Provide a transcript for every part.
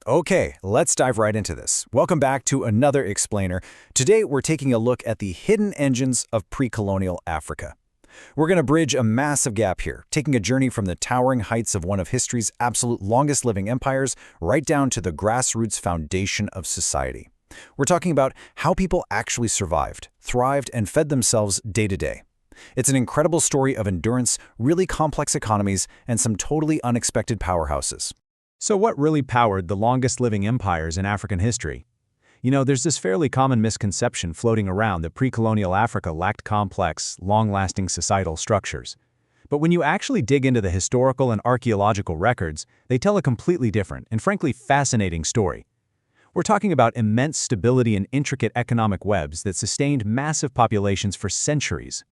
Okay, let's dive right into this. Welcome back to another explainer. Today, we're taking a look at the hidden engines of pre-colonial Africa. We're going to bridge a massive gap here, taking a journey from the towering heights of one of history's absolute longest-living empires right down to the grassroots foundation of society. We're talking about how people actually survived, thrived, and fed themselves day to day. It's an incredible story of endurance, really complex economies, and some totally unexpected powerhouses. So what really powered the longest-living empires in African history? There's this fairly common misconception floating around that pre-colonial Africa lacked complex, long-lasting societal structures. But when you actually dig into the historical and archaeological records, they tell a completely different and frankly fascinating story. We're talking about immense stability and intricate economic webs that sustained massive populations for centuries.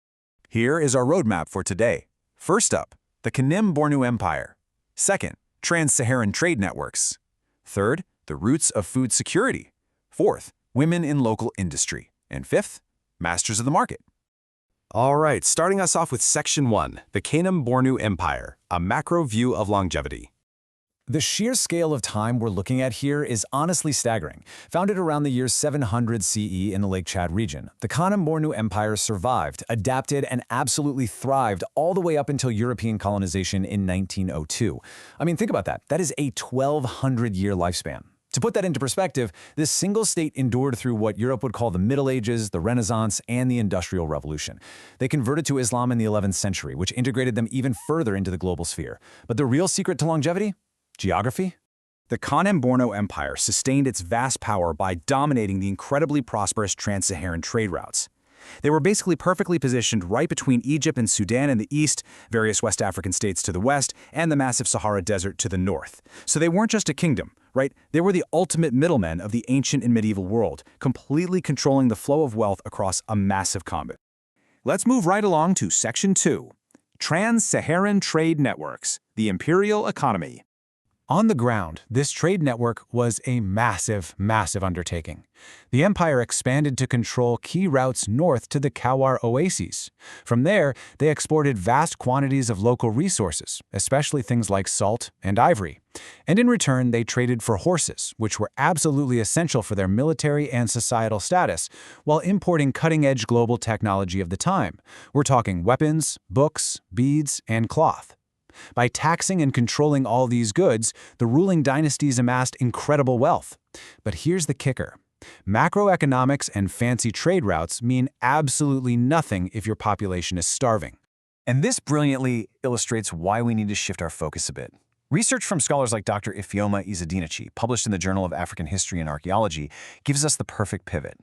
Here is our roadmap for today. First up, the Kanem-Bornu Empire. Second, trans-Saharan trade networks. Third, the roots of food security. Fourth, women in local industry. And fifth, masters of the market. All right, starting us off with Section 1, the Kanem-Bornu Empire, a macro view of longevity. The sheer scale of time we're looking at here is honestly staggering. Founded around the year 700 CE in the Lake Chad region, the Kanem-Bornu Empire survived, adapted, and absolutely thrived all the way up until European colonization in 1902. I mean, think about that. That is a 1,200-year lifespan. To put that into perspective, this single state endured through what Europe would call the Middle Ages, the Renaissance, and the Industrial Revolution. They converted to Islam in the 11th century, which integrated them even further into the global sphere. But the real secret to longevity? Geography? The Kanem-Bornu Empire sustained its vast power by dominating the incredibly prosperous trans-Saharan trade routes. They were basically perfectly positioned right between Egypt and Sudan in the east, various West African states to the west, and the massive Sahara Desert to the north. So they weren't just a kingdom, right? They were the ultimate middlemen of the ancient and medieval world, completely controlling the flow of wealth across a massive continent. Let's move right along to Section 2, Trans-Saharan Trade Networks, the Imperial Economy. On the ground, this trade network was a massive undertaking. The empire expanded to control key routes north to the Kawar Oases. From there, they exported vast quantities of local resources, especially things like salt and ivory. And in return, they traded for horses, which were absolutely essential for their military and societal status, while importing cutting-edge global technology of the time. We're talking weapons, books, beads, and cloth. By taxing and controlling all these goods, the ruling dynasties amassed incredible wealth. But here's the kicker. Macroeconomics and fancy trade routes mean absolutely nothing if your population is starving. And this brilliantly illustrates why we need to shift our focus a bit. Research from scholars like Dr. Ifeoma Izedinachi, published in the Journal of African History and Archaeology, gives us the perfect pivot.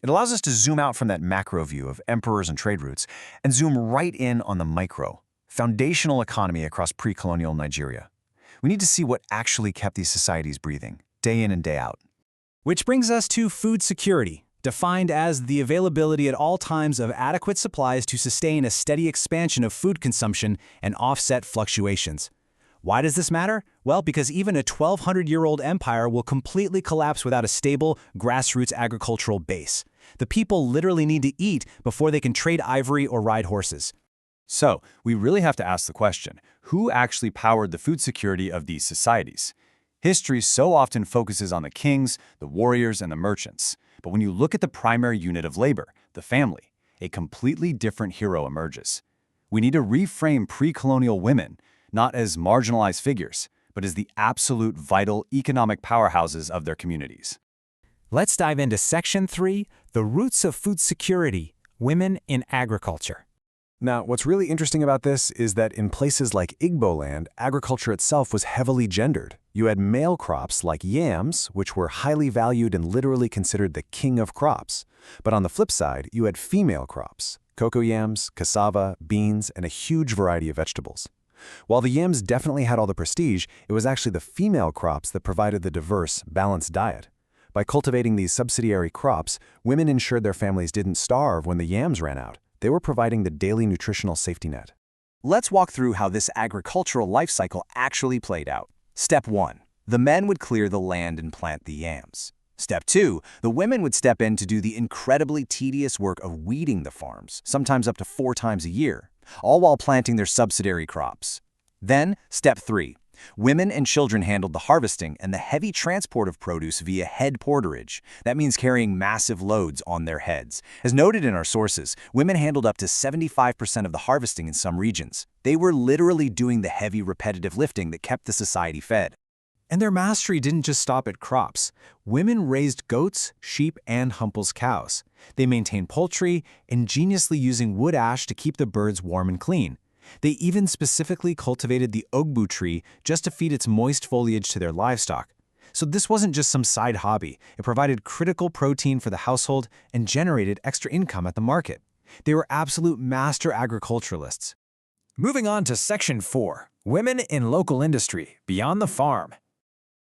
It allows us to zoom out from that macro view of emperors and trade routes and zoom right in on the micro, foundational economy across pre-colonial Nigeria. We need to see what actually kept these societies breathing, day in and day out. Which brings us to food security, defined as the availability at all times of adequate supplies to sustain a steady expansion of food consumption and offset fluctuations. Why does this matter? Well, because even a 1,200-year-old empire will completely collapse without a stable, grassroots agricultural base. The people literally need to eat before they can trade ivory or ride horses. So, we really have to ask the question, who actually powered the food security of these societies? History so often focuses on the kings, the warriors, and the merchants. But when you look at the primary unit of labor, the family, a completely different hero emerges. We need to reframe pre-colonial women, not as marginalized figures, but as the absolute vital economic powerhouses of their communities. Let's dive into Section 3, the roots of food security, women in agriculture. Now, what's really interesting about this is that in places like Igbo land, agriculture itself was heavily gendered. You had male crops like yams, which were highly valued and literally considered the king of crops. But on the flip side, you had female crops, cocoa yams, cassava, beans, and a huge variety of vegetables. While the yams definitely had all the prestige, it was actually the female crops that provided the diverse, balanced diet. By cultivating these subsidiary crops, women ensured their families didn't starve when the yams ran out. They were providing the daily nutritional safety net. Let's walk through how this agricultural life cycle actually played out. Step 1. The men would clear the land and plant the yams. Step 2. The women would step in to do the incredibly tedious work of weeding the farms, sometimes up to 4 times a year, all while planting their subsidiary crops. Then, Step 3. Women and children handled the harvesting and the heavy transport of produce via head porterage. That means carrying massive loads on their heads. As noted in our sources, women handled up to 75% of the harvesting in some regions. They were literally doing the heavy, repetitive lifting that kept the society fed. And their mastery didn't just stop at crops. Women raised goats, sheep, and Humpel's cows. They maintained poultry, ingeniously using wood ash to keep the birds warm and clean. They even specifically cultivated the ogbu tree just to feed its moist foliage to their livestock. So this wasn't just some side hobby. It provided critical protein for the household and generated extra income at the market. They were absolute master agriculturalists. Moving on to Section 4, Women in Local Industry, Beyond the Farm.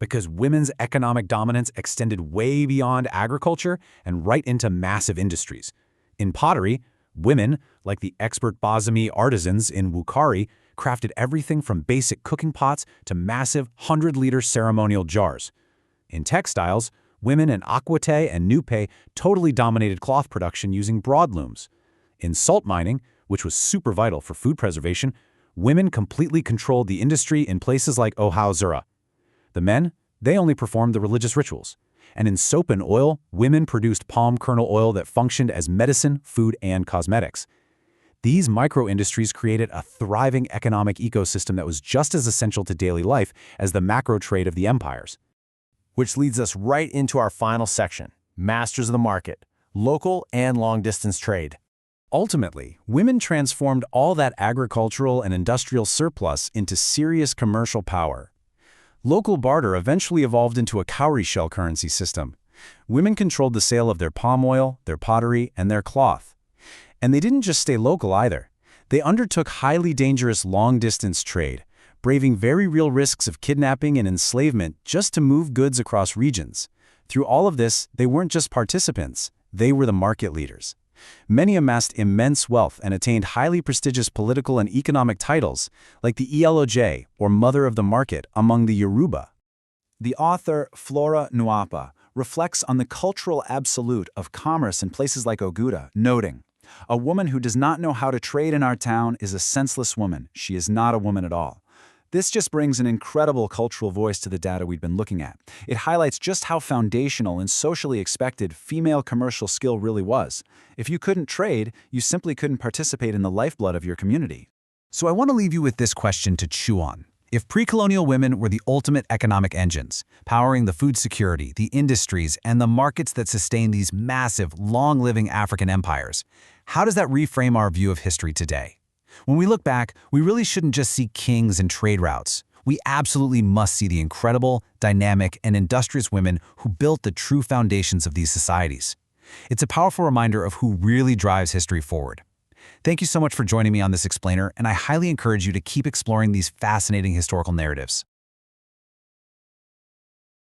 Because women's economic dominance extended way beyond agriculture and right into massive industries. In pottery, women, like the expert Bazami artisans in Wukari, crafted everything from basic cooking pots to massive 100-liter ceremonial jars. In textiles, women in Akwete and Nupe totally dominated cloth production using broadlooms. In salt mining, which was super vital for food preservation, women completely controlled the industry in places like Ohauzura. The men, they only performed the religious rituals. And in soap and oil, women produced palm kernel oil that functioned as medicine, food, and cosmetics. These micro-industries created a thriving economic ecosystem that was just as essential to daily life as the macro trade of the empires. Which leads us right into our final section, Masters of the Market, Local and Long-Distance Trade. Ultimately, women transformed all that agricultural and industrial surplus into serious commercial power. Local barter eventually evolved into a cowrie shell currency system. Women controlled the sale of their palm oil, their pottery, and their cloth. And they didn't just stay local either. They undertook highly dangerous long-distance trade, braving very real risks of kidnapping and enslavement just to move goods across regions. Through all of this, they weren't just participants, they were the market leaders. Many amassed immense wealth and attained highly prestigious political and economic titles, like the Eloj, or Mother of the Market, among the Yoruba. The author Flora Nwapa reflects on the cultural absolute of commerce in places like Oguta, noting, "A woman who does not know how to trade in our town is a senseless woman. She is not a woman at all." This just brings an incredible cultural voice to the data we've been looking at. It highlights just how foundational and socially expected female commercial skill really was. If you couldn't trade, you simply couldn't participate in the lifeblood of your community. So I want to leave you with this question to chew on. If pre-colonial women were the ultimate economic engines, powering the food security, the industries, and the markets that sustain these massive, long-living African empires, how does that reframe our view of history today? When we look back, we really shouldn't just see kings and trade routes. We absolutely must see the incredible, dynamic, and industrious women who built the true foundations of these societies. It's a powerful reminder of who really drives history forward. Thank you so much for joining me on this explainer, and I highly encourage you to keep exploring these fascinating historical narratives.